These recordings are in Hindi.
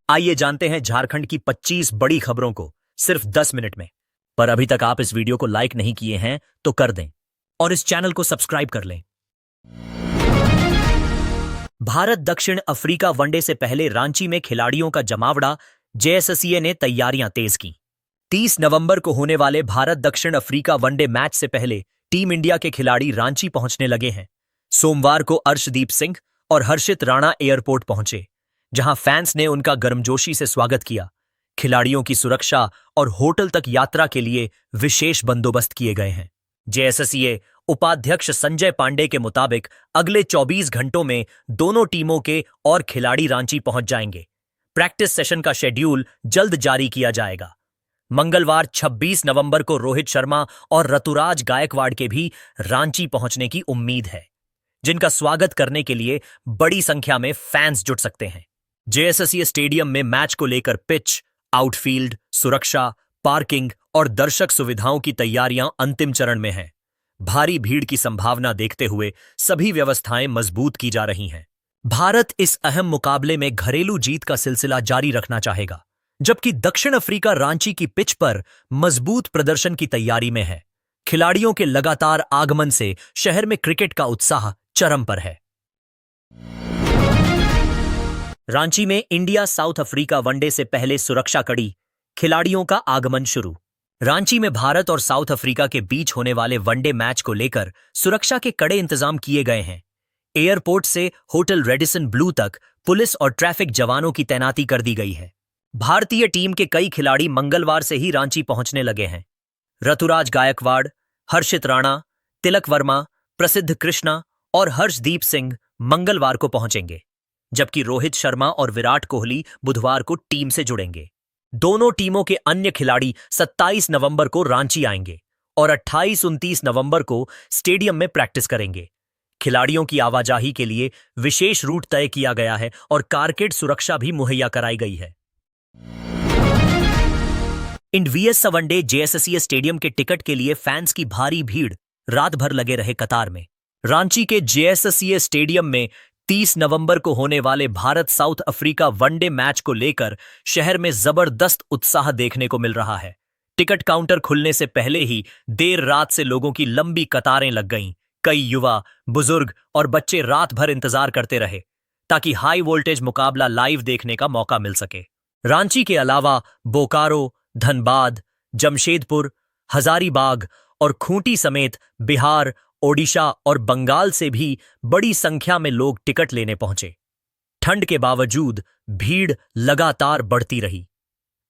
आइए जानते हैं झारखंड की 25 बड़ी खबरों को सिर्फ 10 मिनट में। पर अभी तक आप इस वीडियो को लाइक नहीं किए हैं तो कर दें और इस चैनल को सब्सक्राइब कर लें। भारत दक्षिण अफ्रीका वनडे से पहले रांची में खिलाड़ियों का जमावड़ा, जेएससीए ने तैयारियां तेज की। 30 नवंबर को होने वाले भारत दक्षिण अफ्रीका वनडे मैच से पहले टीम इंडिया के खिलाड़ी रांची पहुंचने लगे हैं। सोमवार को अर्शदीप सिंह और हर्षित राणा एयरपोर्ट पहुंचे, जहां फैंस ने उनका गर्मजोशी से स्वागत किया। खिलाड़ियों की सुरक्षा और होटल तक यात्रा के लिए विशेष बंदोबस्त किए गए हैं। जेएससीए उपाध्यक्ष संजय पांडे के मुताबिक अगले 24 घंटों में दोनों टीमों के और खिलाड़ी रांची पहुंच जाएंगे। प्रैक्टिस सेशन का शेड्यूल जल्द जारी किया जाएगा। मंगलवार 26 नवंबर को रोहित शर्मा और ऋतुराज गायकवाड़ के भी रांची पहुंचने की उम्मीद है, जिनका स्वागत करने के लिए बड़ी संख्या में फैंस जुट सकते हैं। जेएससीए स्टेडियम में मैच को लेकर पिच, आउटफील्ड, सुरक्षा, पार्किंग और दर्शक सुविधाओं की तैयारियां अंतिम चरण में हैं। भारी भीड़ की संभावना देखते हुए सभी व्यवस्थाएं मजबूत की जा रही हैं। भारत इस अहम मुकाबले में घरेलू जीत का सिलसिला जारी रखना चाहेगा, जबकि दक्षिण अफ्रीका रांची की पिच पर मजबूत प्रदर्शन की तैयारी में है। खिलाड़ियों के लगातार आगमन से शहर में क्रिकेट का उत्साह चरम पर है। रांची में इंडिया साउथ अफ्रीका वनडे से पहले सुरक्षा कड़ी, खिलाड़ियों का आगमन शुरू। रांची में भारत और साउथ अफ्रीका के बीच होने वाले वनडे मैच को लेकर सुरक्षा के कड़े इंतजाम किए गए हैं। एयरपोर्ट से होटल रेडिसन ब्लू तक पुलिस और ट्रैफिक जवानों की तैनाती कर दी गई है। भारतीय टीम के कई खिलाड़ी मंगलवार से ही रांची पहुंचने लगे हैं। ऋतुराज गायकवाड़, हर्षित राणा, तिलक वर्मा, प्रसिद्ध कृष्णा और हर्षदीप सिंह मंगलवार को पहुंचेंगे, जबकि रोहित शर्मा और विराट कोहली बुधवार को टीम से जुड़ेंगे। दोनों टीमों के अन्य खिलाड़ी 27 नवंबर को रांची आएंगे और 28-29 नवंबर को स्टेडियम में प्रैक्टिस करेंगे। खिलाड़ियों की आवाजाही के लिए विशेष रूट तय किया गया है और कारकेड सुरक्षा भी मुहैया कराई गई है। इंडिया वनडे जेएससीए स्टेडियम के टिकट के लिए फैंस की भारी भीड़ रात भर लगे रहे कतार में। रांची के जेएससीए स्टेडियम में 30 नवंबर को होने वाले Bharat south Africa one day match को लेकर शहर में जबरदस्त उत्साह देखने को मिल रहा है। टिकट काउंटर खुलने से पहले ही देर रात से लोगों की लंबी कतारें लग गईं। कई युवा, बुजुर्ग और बच्चे रात भर इंतजार करते रहे ताकि हाई वोल्टेज मुकाबला लाइव देखने का मौका मिल सके। रांची के अलावा बोकारो, धनबाद, जमशेदपुर, हजारीबाग और खूंटी समेत बिहार, ओडिशा और बंगाल से भी बड़ी संख्या में लोग टिकट लेने पहुंचे। ठंड के बावजूद भीड़ लगातार बढ़ती रही।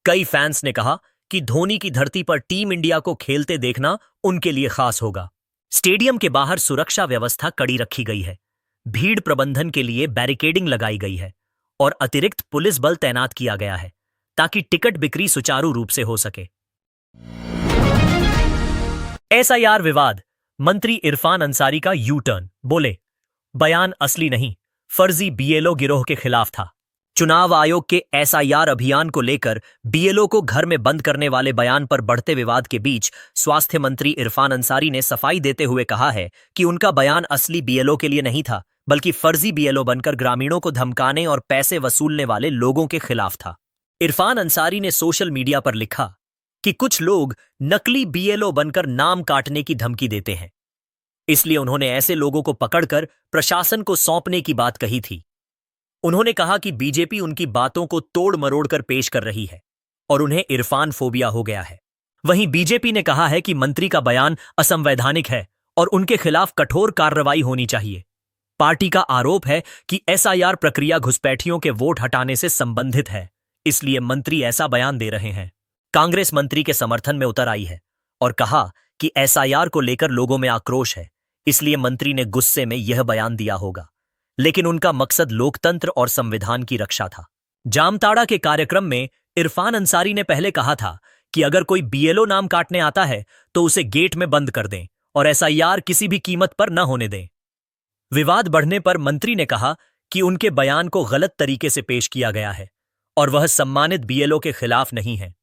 कई फैंस ने कहा कि धोनी की धरती पर टीम इंडिया को खेलते देखना उनके लिए खास होगा। स्टेडियम के बाहर सुरक्षा व्यवस्था कड़ी रखी गई है। भीड़ प्रबंधन के लिए बैरिकेडिंग लगाई गई है और अतिरिक्त पुलिस बल तैनात किया गया है ताकि टिकट बिक्री सुचारू रूप से हो सके। एसआईआर विवाद, मंत्री इरफान अंसारी का यू टर्न, बोले बयान असली नहीं, फर्जी बीएलओ गिरोह के खिलाफ था। चुनाव आयोग के एसआईआर अभियान को लेकर बीएलओ को घर में बंद करने वाले बयान पर बढ़ते विवाद के बीच स्वास्थ्य मंत्री इरफान अंसारी ने सफाई देते हुए कहा है कि उनका बयान असली बीएलओ के लिए नहीं था, बल्कि फर्जी बीएलओ बनकर ग्रामीणों को धमकाने और पैसे वसूलने वाले लोगों के खिलाफ था। इरफान अंसारी ने सोशल मीडिया पर लिखा कि कुछ लोग नकली बीएलओ बनकर नाम काटने की धमकी देते हैं, इसलिए उन्होंने ऐसे लोगों को पकड़कर प्रशासन को सौंपने की बात कही थी। उन्होंने कहा कि बीजेपी उनकी बातों को तोड़ मरोड़ कर पेश कर रही है और उन्हें इरफान फोबिया हो गया है। वहीं बीजेपी ने कहा है कि मंत्री का बयान असंवैधानिक है और उनके खिलाफ कठोर कार्रवाई होनी चाहिए। पार्टी का आरोप है कि एसआईआर प्रक्रिया घुसपैठियों के वोट हटाने से संबंधित है, इसलिए मंत्री ऐसा बयान दे रहे हैं। कांग्रेस मंत्री के समर्थन में उतर आई है और कहा कि एसआईआर को लेकर लोगों में आक्रोश है, इसलिए मंत्री ने गुस्से में यह बयान दिया होगा, लेकिन उनका मकसद लोकतंत्र और संविधान की रक्षा था। जामताड़ा के कार्यक्रम में इरफान अंसारी ने पहले कहा था कि अगर कोई बीएलओ नाम काटने आता है तो उसे गेट में बंद कर दें और एसआईआर किसी भी कीमत पर न होने दें। विवाद बढ़ने पर मंत्री ने कहा कि उनके बयान को गलत तरीके से पेश किया गया है और वह सम्मानित बीएलओ के खिलाफ नहीं है।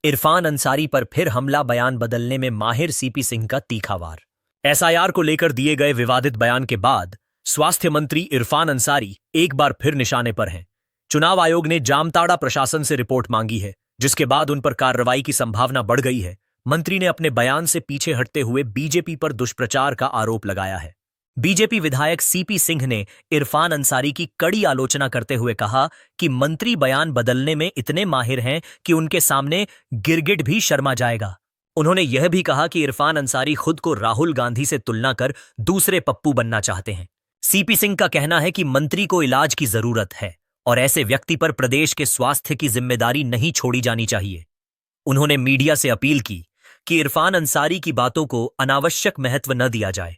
इरफान अंसारी पर फिर हमला, बयान बदलने में माहिर सीपी सिंह का तीखा वार। एसआईआर को लेकर दिए गए विवादित बयान के बाद स्वास्थ्य मंत्री इरफान अंसारी एक बार फिर निशाने पर हैं। चुनाव आयोग ने जामताड़ा प्रशासन से रिपोर्ट मांगी है, जिसके बाद उन पर कार्रवाई की संभावना बढ़ गई है। मंत्री ने अपने बयान से पीछे हटते हुए बीजेपी पर दुष्प्रचार का आरोप लगाया है। बीजेपी विधायक सीपी सिंह ने इरफान अंसारी की कड़ी आलोचना करते हुए कहा कि मंत्री बयान बदलने में इतने माहिर हैं कि उनके सामने गिरगिट भी शर्मा जाएगा। उन्होंने यह भी कहा कि इरफान अंसारी खुद को राहुल गांधी से तुलना कर दूसरे पप्पू बनना चाहते हैं। सीपी सिंह का कहना है कि मंत्री को इलाज की जरूरत है और ऐसे व्यक्ति पर प्रदेश के स्वास्थ्य की जिम्मेदारी नहीं छोड़ी जानी चाहिए। उन्होंने मीडिया से अपील की कि इरफान अंसारी की बातों को अनावश्यक महत्व न दिया जाए।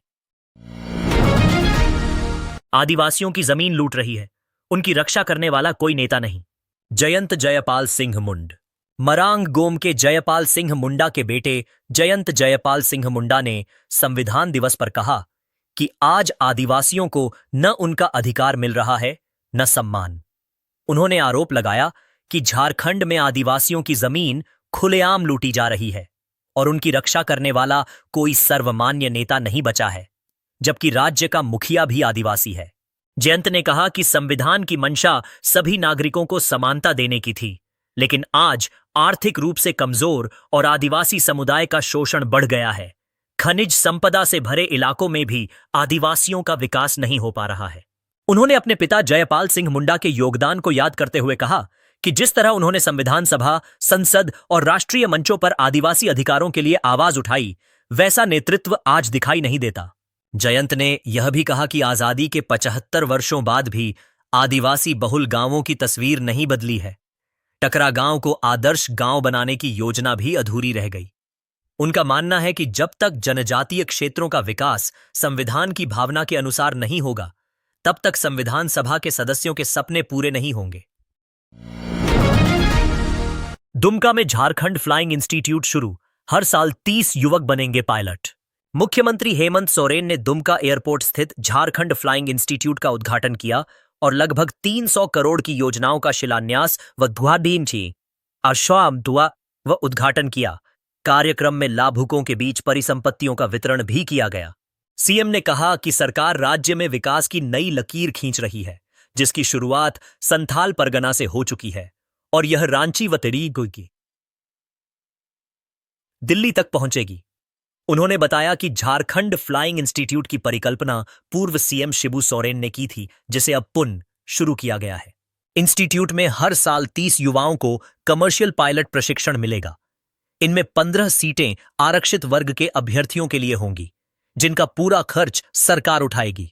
आदिवासियों की जमीन लूट रही है, उनकी रक्षा करने वाला कोई नेता नहीं। जयंत जयपाल सिंह मुंड। मरांग गोम के जयपाल सिंह मुंडा के बेटे जयंत जयपाल सिंह मुंडा ने संविधान दिवस पर कहा कि आज आदिवासियों को न उनका अधिकार मिल रहा है न सम्मान। उन्होंने आरोप लगाया कि झारखंड में आदिवासियों की जमीन खुलेआम लूटी जा रही है और उनकी रक्षा करने वाला कोई सर्वमान्य नेता नहीं बचा है, जबकि राज्य का मुखिया भी आदिवासी है। जयंत ने कहा कि संविधान की मंशा सभी नागरिकों को समानता देने की थी, लेकिन आज आर्थिक रूप से कमजोर और आदिवासी समुदाय का शोषण बढ़ गया है। खनिज संपदा से भरे इलाकों में भी आदिवासियों का विकास नहीं हो पा रहा है। उन्होंने अपने पिता जयपाल सिंह मुंडा के योगदान को याद करते हुए कहा कि जिस तरह उन्होंने संविधान सभा, संसद और राष्ट्रीय मंचों पर आदिवासी अधिकारों के लिए आवाज उठाई, वैसा नेतृत्व आज दिखाई नहीं देता। जयंत ने यह भी कहा कि आजादी के 75 वर्षों बाद भी आदिवासी बहुल गांवों की तस्वीर नहीं बदली है। टकरा गांव को आदर्श गांव बनाने की योजना भी अधूरी रह गई। उनका मानना है कि जब तक जनजातीय क्षेत्रों का विकास संविधान की भावना के अनुसार नहीं होगा, तब तक संविधान सभा के सदस्यों के सपने पूरे नहीं होंगे। दुमका में झारखंड फ्लाइंग इंस्टीट्यूट शुरू, हर साल 30 युवक बनेंगे पायलट। मुख्यमंत्री हेमंत सोरेन ने दुमका एयरपोर्ट स्थित झारखंड फ्लाइंग इंस्टीट्यूट का उद्घाटन किया और लगभग 300 करोड़ की योजनाओं का शिलान्यास व उद्घाटन किया। कार्यक्रम में लाभुकों के बीच परिसंपत्तियों का वितरण भी किया गया। सीएम ने कहा कि सरकार राज्य में विकास की नई लकीर खींच रही है, जिसकी शुरुआत संथाल परगना से हो चुकी है और यह रांची व तिरहुत की दिल्ली तक पहुंचेगी। उन्होंने बताया कि झारखंड फ्लाइंग इंस्टीट्यूट की परिकल्पना पूर्व सीएम शिबू सोरेन ने की थी, जिसे अब पुनः शुरू किया गया है। इंस्टीट्यूट में हर साल 30 युवाओं को कमर्शियल पायलट प्रशिक्षण मिलेगा। इनमें 15 सीटें आरक्षित वर्ग के अभ्यर्थियों के लिए होंगी, जिनका पूरा खर्च सरकार उठाएगी,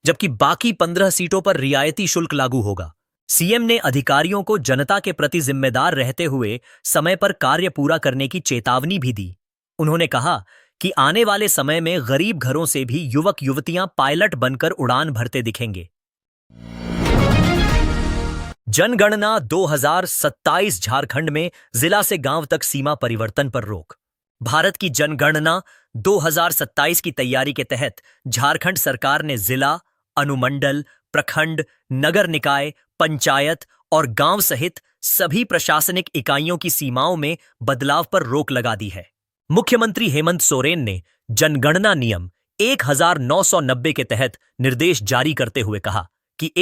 जबकि बाकी 15 सीटों पर रियायती शुल्क लागू होगा। सीएम ने अधिकारियों को जनता के प्रति जिम्मेदार रहते हुए समय पर कार्य पूरा करने की चेतावनी भी दी। उन्होंने कहा कि आने वाले समय में गरीब घरों से भी युवक युवतियां पायलट बनकर उड़ान भरते दिखेंगे। जनगणना 2027 झारखंड में जिला से गांव तक सीमा परिवर्तन पर रोक। भारत की जनगणना 2027 की तैयारी के तहत झारखंड सरकार ने जिला, अनुमंडल, प्रखंड, नगर निकाय, पंचायत और गांव सहित सभी प्रशासनिक इकाइयों की सीमाओं में बदलाव पर रोक लगा दी है। मुख्यमंत्री हेमंत सोरेन ने जनगणना नियम 1990 के तहत निर्देश जारी करते हुए कहा कि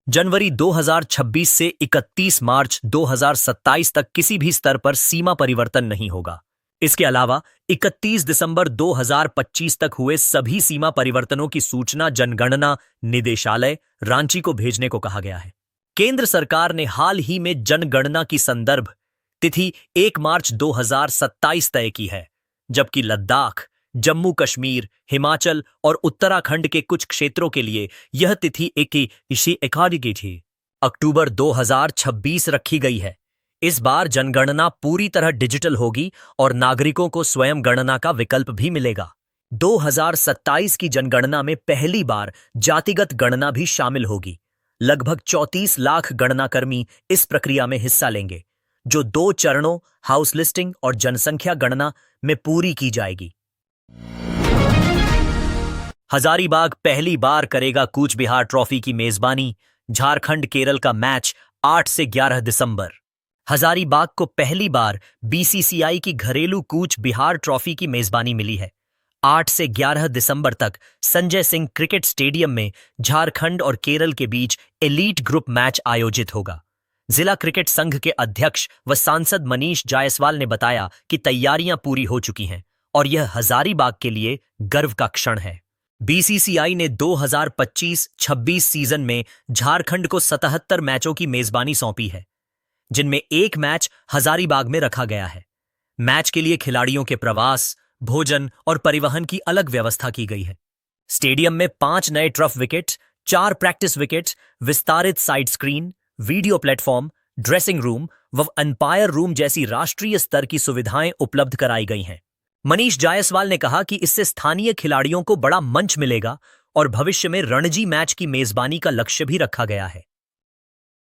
जनवरी 2026 से 31 मार्च 2027 तक किसी भी स्तर पर सीमा परिवर्तन नहीं होगा। इसके अलावा 31 दिसंबर 2025 तक हुए सभी सीमा परिवर्तनों की सूचना जनगणना निदेशालय रांची को भेजने को कहा गया है। केंद्र सरकार ने हाल ही में जनगणना की संदर्भ तिथि 1 मार्च 2027 तय की है, जबकि लद्दाख, जम्मू कश्मीर, हिमाचल और उत्तराखंड के कुछ क्षेत्रों के लिए यह तिथि 21 अक्टूबर 2026 रखी गई है। इस बार जनगणना पूरी तरह डिजिटल होगी और नागरिकों को स्वयं गणना का विकल्प भी मिलेगा। 2027 की जनगणना में पहली बार जातिगत गणना भी शामिल होगी। लगभग 34 लाख गणनाकर्मी इस प्रक्रिया में हिस्सा लेंगे, जो 2 चरणों हाउस लिस्टिंग और जनसंख्या गणना में पूरी की जाएगी। हजारीबाग पहली बार करेगा कूच बिहार ट्रॉफी की मेजबानी। झारखंड केरल का मैच 8 से 11 दिसंबर। हजारीबाग को पहली बार बीसीसीआई की घरेलू कूच बिहार ट्रॉफी की मेजबानी मिली है। 8 से 11 दिसंबर तक संजय सिंह क्रिकेट स्टेडियम में झारखंड और केरल के बीच एलीट ग्रुप मैच आयोजित होगा। जिला क्रिकेट संघ के अध्यक्ष व सांसद मनीष जायसवाल ने बताया कि तैयारियां पूरी हो चुकी हैं और यह हजारीबाग के लिए गर्व का क्षण है। बीसीसीआई ने 2025-26 सीजन में झारखंड को 77 मैचों की मेजबानी सौंपी है, जिनमें एक मैच हजारीबाग में रखा गया है। मैच के लिए खिलाड़ियों के प्रवास, भोजन और परिवहन की अलग व्यवस्था की गई है। स्टेडियम में 5 नए टर्फ विकेट, 4 प्रैक्टिस विकेट, विस्तारित side screen, video platform, dressing room व अंपायर रूम जैसी राष्ट्रीय स्तर की सुविधाएं उपलब्ध कराई गई हैं। मनीष जायसवाल ने कहा कि इससे स्थानीय खिलाड़ियों को बड़ा मंच मिलेगा और भविष्य में रणजी मैच की मेजबानी का लक्ष्य भी रखा गया है।